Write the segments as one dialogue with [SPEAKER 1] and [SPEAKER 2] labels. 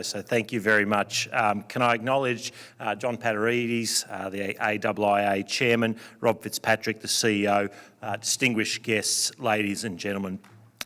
[SPEAKER 1] So thank you very much. Can I acknowledge John Paterides, the AIIA Chairman, Rob Fitzpatrick, the CEO, distinguished guests, ladies and gentlemen.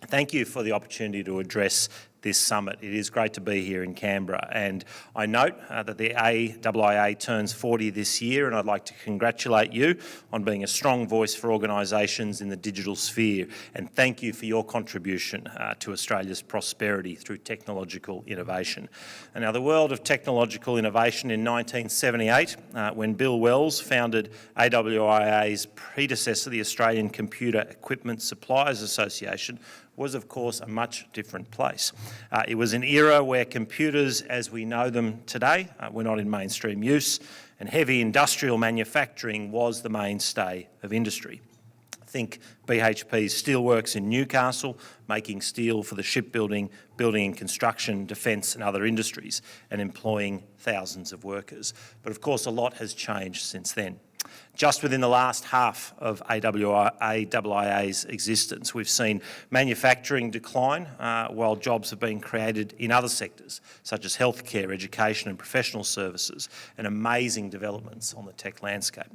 [SPEAKER 1] Thank you for the opportunity to address this summit. It is great to be here in Canberra, and I note that the AIIA turns 40 this year, and I'd like to congratulate you on being a strong voice for organisations in the digital sphere, and thank you for your contribution to Australia's prosperity through technological innovation. And now, the world of technological innovation in 1978, when Bill Wells founded AIIA's predecessor, the Australian Computer Equipment Suppliers Association, was of course a much different place. It was an era where computers as we know them today were not in mainstream use, and heavy industrial manufacturing was the mainstay of industry. Think BHP's steelworks in Newcastle, making steel for the shipbuilding, building and construction, defence and other industries, and employing thousands of workers. But of course a lot has changed since then. Just within the last half of AIIA's existence, we've seen manufacturing decline while jobs have been created in other sectors, such as healthcare, education and professional services, and amazing developments on the tech landscape.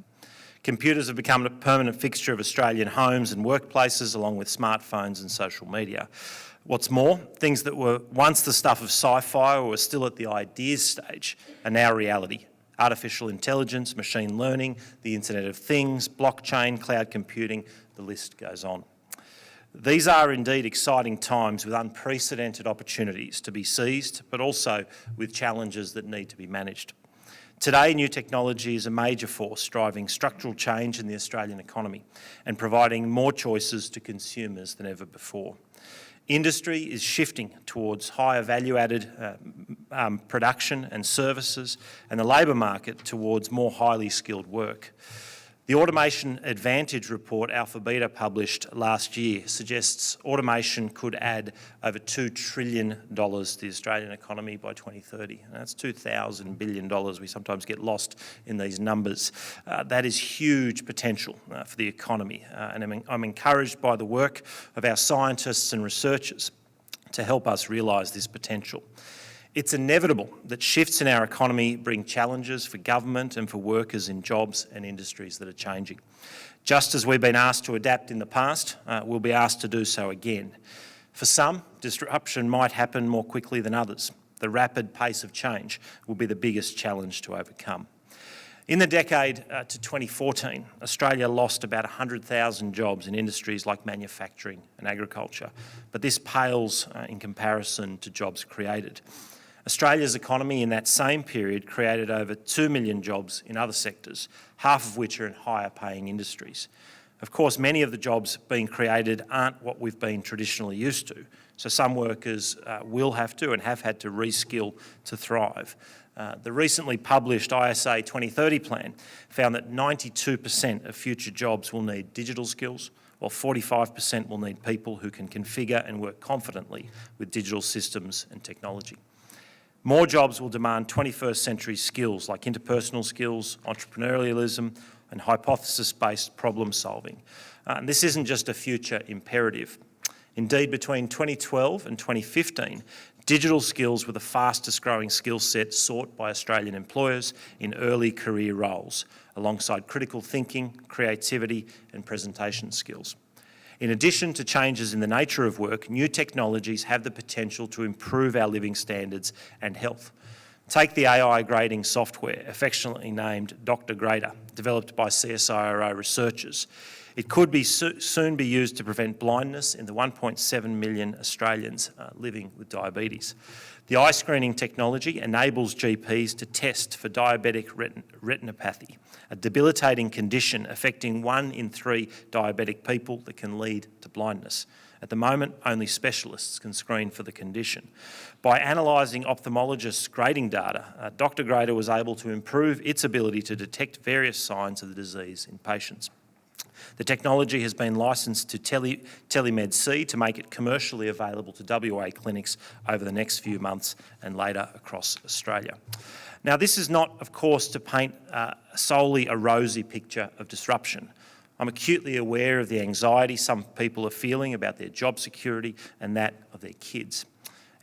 [SPEAKER 1] Computers have become a permanent fixture of Australian homes and workplaces, along with smartphones and social media. What's more, things that were once the stuff of sci-fi or were still at the ideas stage are now reality. Artificial intelligence, machine learning, the Internet of Things, blockchain, cloud computing, the list goes on. These are indeed exciting times with unprecedented opportunities to be seized, but also with challenges that need to be managed. Today, new technology is a major force driving structural change in the Australian economy and providing more choices to consumers than ever before. Industry is shifting towards higher value-added production and services, and the labour market towards more highly skilled work. The Automation Advantage report Alphabeta published last year suggests automation could add over $2 trillion to the Australian economy by 2030. And that's $2,000 billion. We sometimes get lost in these numbers. That is huge potential for the economy. And I'm encouraged by the work of our scientists and researchers to help us realise this potential. It's inevitable that shifts in our economy bring challenges for government and for workers in jobs and industries that are changing. Just as we've been asked to adapt in the past, we'll be asked to do so again. For some, disruption might happen more quickly than others. The rapid pace of change will be the biggest challenge to overcome. In the decade to 2014, Australia lost about 100,000 jobs in industries like manufacturing and agriculture, but this pales in comparison to jobs created. Australia's economy in that same period created over 2 million jobs in other sectors, half of which are in higher paying industries. Of course, many of the jobs being created aren't what we've been traditionally used to, so some workers will have to and have had to reskill to thrive. The recently published ISA 2030 plan found that 92% of future jobs will need digital skills, while 45% will need people who can configure and work confidently with digital systems and technology. More jobs will demand 21st century skills like interpersonal skills, entrepreneurialism and hypothesis-based problem solving. And this isn't just a future imperative. Indeed, between 2012 and 2015, digital skills were the fastest growing skill set sought by Australian employers in early career roles, alongside critical thinking, creativity and presentation skills. In addition to changes in the nature of work, new technologies have the potential to improve our living standards and health. Take the AI grading software, affectionately named Dr. Grader, developed by CSIRO researchers. It could soon be used to prevent blindness in the 1.7 million Australians living with diabetes. The eye screening technology enables GPs to test for diabetic retinopathy, a debilitating condition affecting 1 in 3 diabetic people that can lead to blindness. At the moment, only specialists can screen for the condition. By analysing ophthalmologists' grading data, Dr. Grader was able to improve its ability to detect various signs of the disease in patients. The technology has been licensed to TeleMed-C to make it commercially available to WA clinics over the next few months and later across Australia. Now, this is not, of course, to paint solely a rosy picture of disruption. I'm acutely aware of the anxiety some people are feeling about their job security and that of their kids.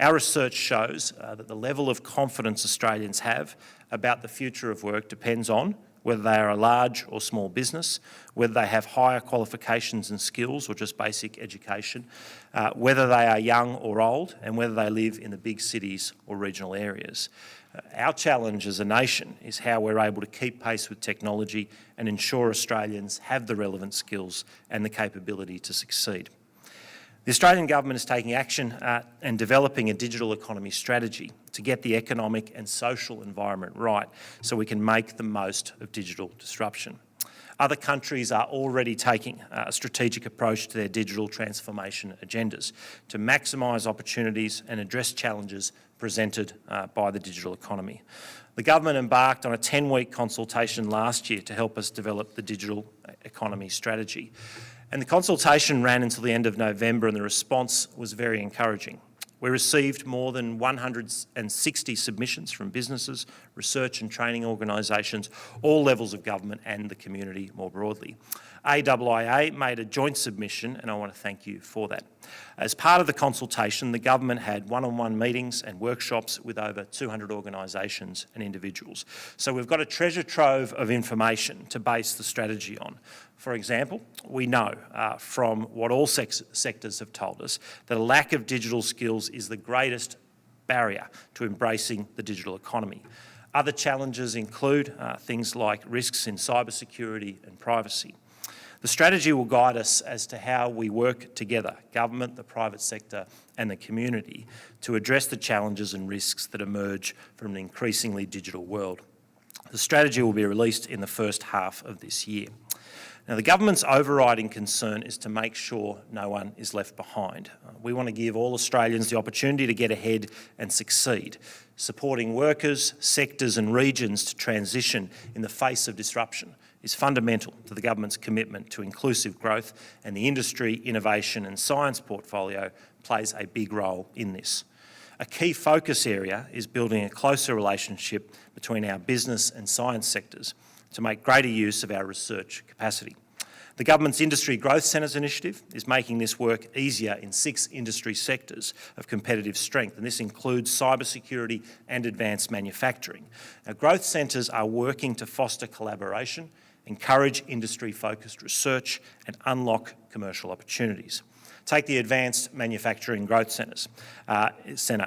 [SPEAKER 1] Our research shows that the level of confidence Australians have about the future of work depends on whether they are a large or small business, whether they have higher qualifications and skills or just basic education, whether they are young or old, and whether they live in the big cities or regional areas. Our challenge as a nation is how we're able to keep pace with technology and ensure Australians have the relevant skills and the capability to succeed. The Australian Government is taking action and developing a digital economy strategy to get the economic and social environment right so we can make the most of digital disruption. Other countries are already taking a strategic approach to their digital transformation agendas to maximise opportunities and address challenges presented by the digital economy. The Government embarked on a 10-week consultation last year to help us develop the digital economy strategy. And the consultation ran until the end of November, and the response was very encouraging. We received more than 160 submissions from businesses, research and training organisations, all levels of government and the community more broadly. AIIA made a joint submission, and I want to thank you for that. As part of the consultation, the Government had one-on-one meetings and workshops with over 200 organisations and individuals. So we've got a treasure trove of information to base the strategy on. For example, we know from what all sectors have told us that a lack of digital skills is the greatest barrier to embracing the digital economy. Other challenges include things like risks in cybersecurity and privacy. The strategy will guide us as to how we work together, government, the private sector and the community, to address the challenges and risks that emerge from an increasingly digital world. The strategy will be released in the first half of this year. Now, the Government's overriding concern is to make sure no one is left behind. We want to give all Australians the opportunity to get ahead and succeed, supporting workers, sectors and regions to transition in the face of disruption is fundamental to the Government's commitment to inclusive growth, and the industry, innovation and science portfolio plays a big role in this. A key focus area is building a closer relationship between our business and science sectors to make greater use of our research capacity. The Government's Industry Growth Centres initiative is making this work easier in 6 industry sectors of competitive strength, and this includes cybersecurity and advanced manufacturing. Now, growth centres are working to foster collaboration, encourage industry-focused research and unlock commercial opportunities. Take the Advanced Manufacturing Growth Centre.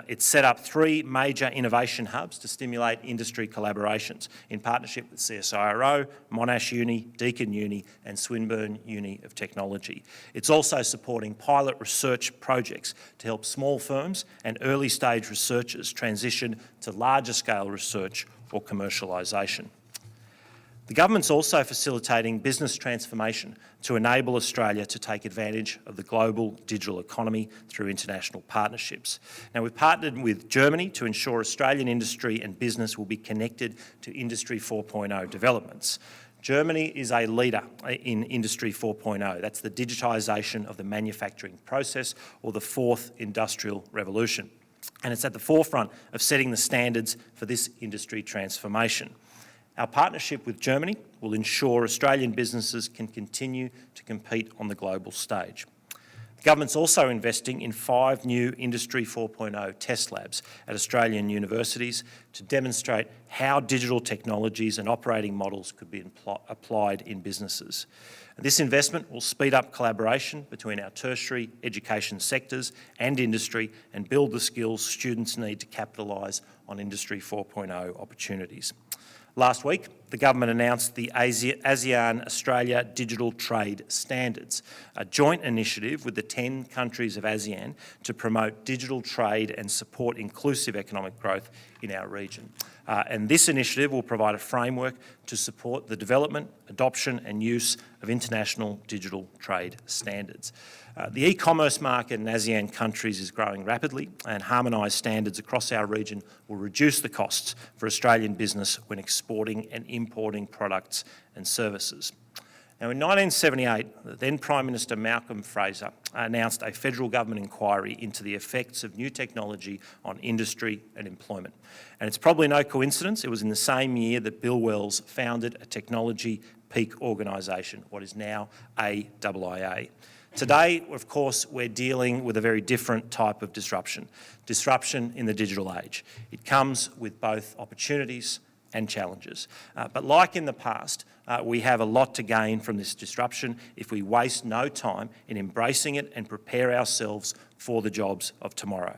[SPEAKER 1] It's set up 3 major innovation hubs to stimulate industry collaborations in partnership with CSIRO, Monash Uni, Deakin Uni and Swinburne Uni of Technology. It's also supporting pilot research projects to help small firms and early stage researchers transition to larger scale research or commercialisation. The Government's also facilitating business transformation to enable Australia to take advantage of the global digital economy through international partnerships. Now, we've partnered with Germany to ensure Australian industry and business will be connected to Industry 4.0 developments. Germany is a leader in Industry 4.0. That's the digitisation of the manufacturing process, or the 4th industrial revolution. And it's at the forefront of setting the standards for this industry transformation. Our partnership with Germany will ensure Australian businesses can continue to compete on the global stage. The Government's also investing in 5 new Industry 4.0 test labs at Australian universities to demonstrate how digital technologies and operating models could be applied in businesses. This investment will speed up collaboration between our tertiary education sectors and industry and build the skills students need to capitalise on Industry 4.0 opportunities. Last week, the Government announced the ASEAN-Australia Digital Trade Standards, a joint initiative with the 10 countries of ASEAN to promote digital trade and support inclusive economic growth in our region. And this initiative will provide a framework to support the development, adoption and use of international digital trade standards. The e-commerce market in ASEAN countries is growing rapidly, and harmonised standards across our region will reduce the costs for Australian business when exporting and importing products and services. Now, in 1978, the then Prime Minister Malcolm Fraser announced a federal government inquiry into the effects of new technology on industry and employment. And it's probably no coincidence it was in the same year that Bill Wells founded a technology peak organisation, what is now AIIA. Today, of course, we're dealing with a very different type of disruption in the digital age. It comes with both opportunities and challenges. But like in the past, we have a lot to gain from this disruption if we waste no time in embracing it and prepare ourselves for the jobs of tomorrow.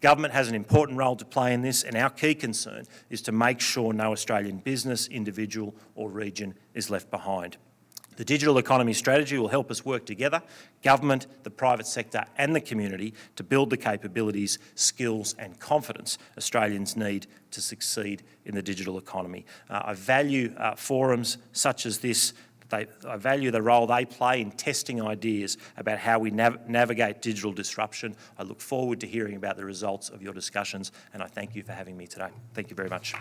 [SPEAKER 1] Government has an important role to play in this, and our key concern is to make sure no Australian business, individual or region is left behind. The digital economy strategy will help us work together, government, the private sector and the community, to build the capabilities, skills and confidence Australians need to succeed in the digital economy. I value forums such as this. I value the role they play in testing ideas about how we navigate digital disruption. I look forward to hearing about the results of your discussions, and I thank you for having me today. Thank you very much.